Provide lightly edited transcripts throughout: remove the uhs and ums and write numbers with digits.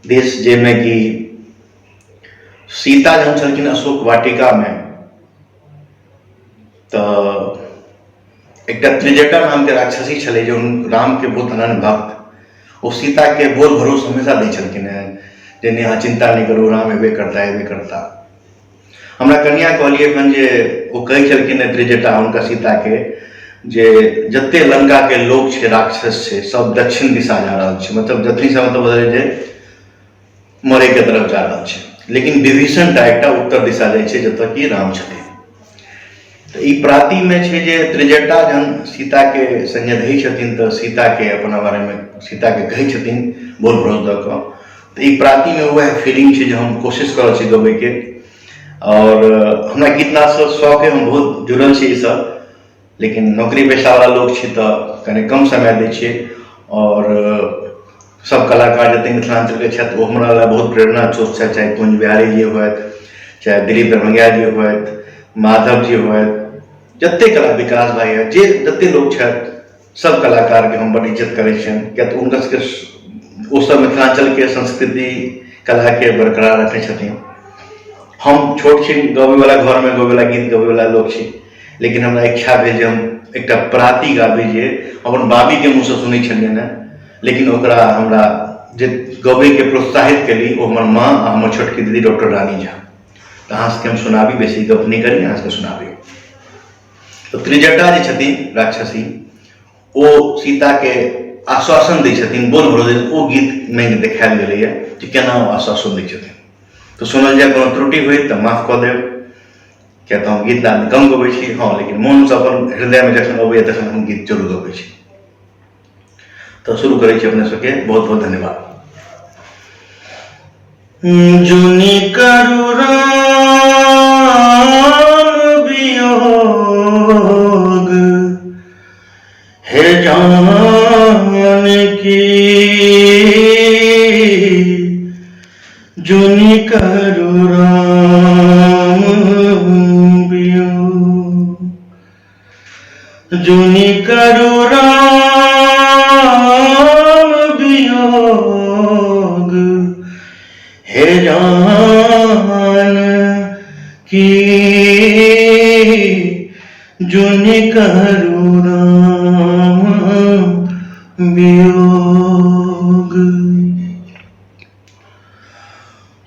देश जाहिमे कि सीता जहन छलखिन अशोक वाटिका में तो एक त्रिजटा नाम के राक्षसी छले जो राम के बहुत अनन्य भक्त। वो सीता के बोल भरोस हमेशा दै छलखिन हैं जे अहाँ चिंता नहीं करू, राम एबे करता। हमरा कन्या कहलिए हन जे वो कहै छलखिन त्रिजटा हुनका सीता के जे जते लंका के लोग छे, राक्षस छे, सब दक्षिण दिशा जा रहल छे, मतलब जतनी से मतलब जे मरे के तरफ जा रहल छे, लेकिन विभीषण टा एकटा उत्तर दिशा जाय छे जतऽ कि राम छथिन। तो ई प्राति में छे जे त्रिजटा जहन सीता के संगे रहै छथिन तो सीता के अपना बारे में सीता के कहै छथिन बोल भरोस दऽ कऽ। तो ई प्राति में वह फीलिंग छे जो हम कोशिश करऽ छी गबै के, और हमरा गीत नाद से शौक है, हम बहुत जुड़ल छी ई सब, लेकिन नौकरी पेशा वाला लोग छी तो कने कम समय दै छियै। और सब कलाकार जते मिथिलांचल के छथि वो हमरा लए बहुत प्रेरणा स्रोत छथि, चाहे कुंज बिहारी जी होथि, चाहे दिलीप दरभंगिया जी होथि, माधव जी होथि, जते कला विकास भाई है, जे जते लोग छथि सब कलाकार के हम बड़ इज्जत करै छियनि, किया तऽ हुनकर सबके ओ सब मिथिलांचल के संस्कृति कला के बरकरार रखै छथिन। हम छोट छी, गबै वाला घर में गबै वाला गीत गबै वाला लोग छी, लेकिन हमरा इच्छा भेल जे हम एकटा प्राति गाबी जे अपन बाबी के मुँह से सुनै छलियनि हैं, लेकिन ओकरा हमरा जे गबै के प्रोत्साहित केली वो हमर माँ आ हमर छोटकी दीदी डॉक्टर रानी झा। तो अहाँ सबके हम सुनाबी, बेसी गप नहीं करी, अहाँ सबके सुनाबी। तो त्रिजटा जे छथिन राक्षसी ओ सीता के आश्वासन दै छथिन, बोल भरोसे ओ गीत में देखायल गेलैया जे केना ओ आश्वासन दै छथिन। तो सुनल जाय, कोनो त्रुटि होय तो माफ कऽ देब, क्या तो हम गीत नाद कम गबै छी, हाँ, लेकिन मन से अपन हृदय में जखन अबैया तखन हम गीत जरूर गबै छी। तो शुरू करै छी अपने सबके, बहुत बहुत धन्यवाद। जुनि करू राम वियोग, हे जानकी, जुनि करू राम वियोग, जुनि करू राम वियोग, हे जानकी, जुनि करू राम वियोग।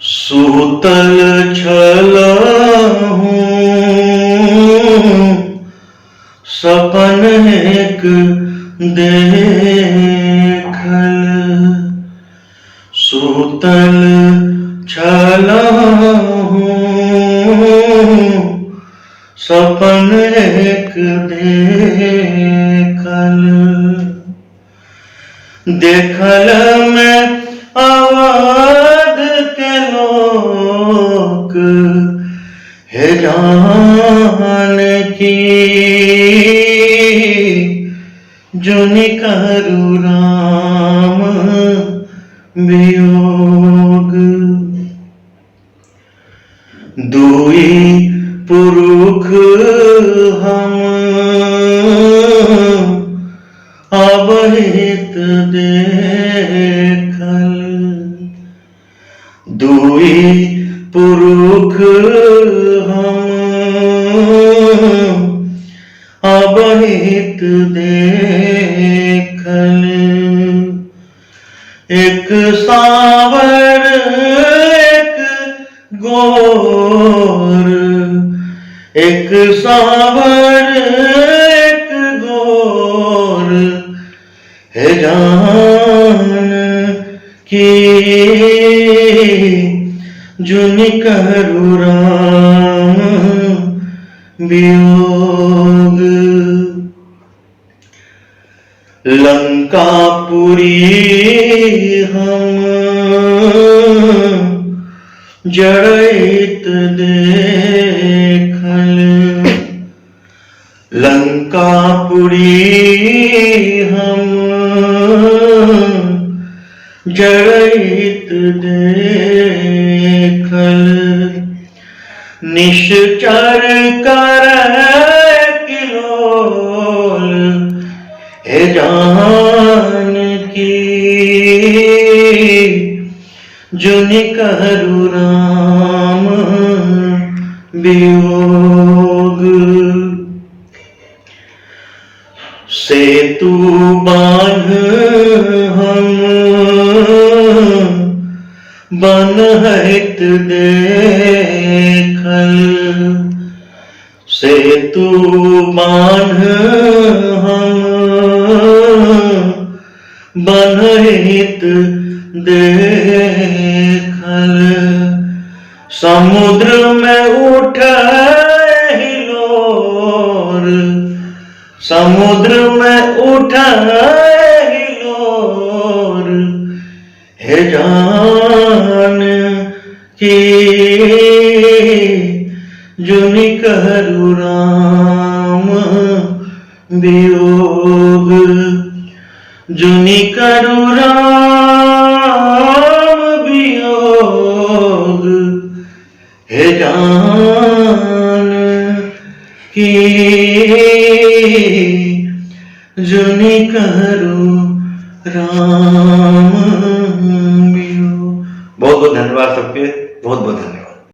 सूतल छलहूँ सपन एक देखल, सूतल छलहूँ सपन एक देखल, देखल में अवध के लोक, हे जानकी, जुनि करू राम वियोग। दुई पुरुष हम अबहित देखल, दुई पुरुष हम अबहित देखल, एक सावर एक गोर, एक सावर एक गोर, हे जानकी, जुनि करू राम वियोग। लंकापुरी हम जड़ैत देखल, लंकापुरी हम जड़ैत देखल, निश्चर करय किलोल, हे जानकी, जुनि कहरू राम वियोग। सेतु बांध हम बनहित देखल, सेतु बांध हम बनहित देखल। समुद्र में उठे हिलोर, समुद्र में उठे हिलोर, हे जान की जुनि कहरू राम वियोग। जुनि करू राम वियोग, हे जान की जुनि करू राम वियोग। बहुत बहुत धन्यवाद सबके, बहुत बहुत धन्यवाद।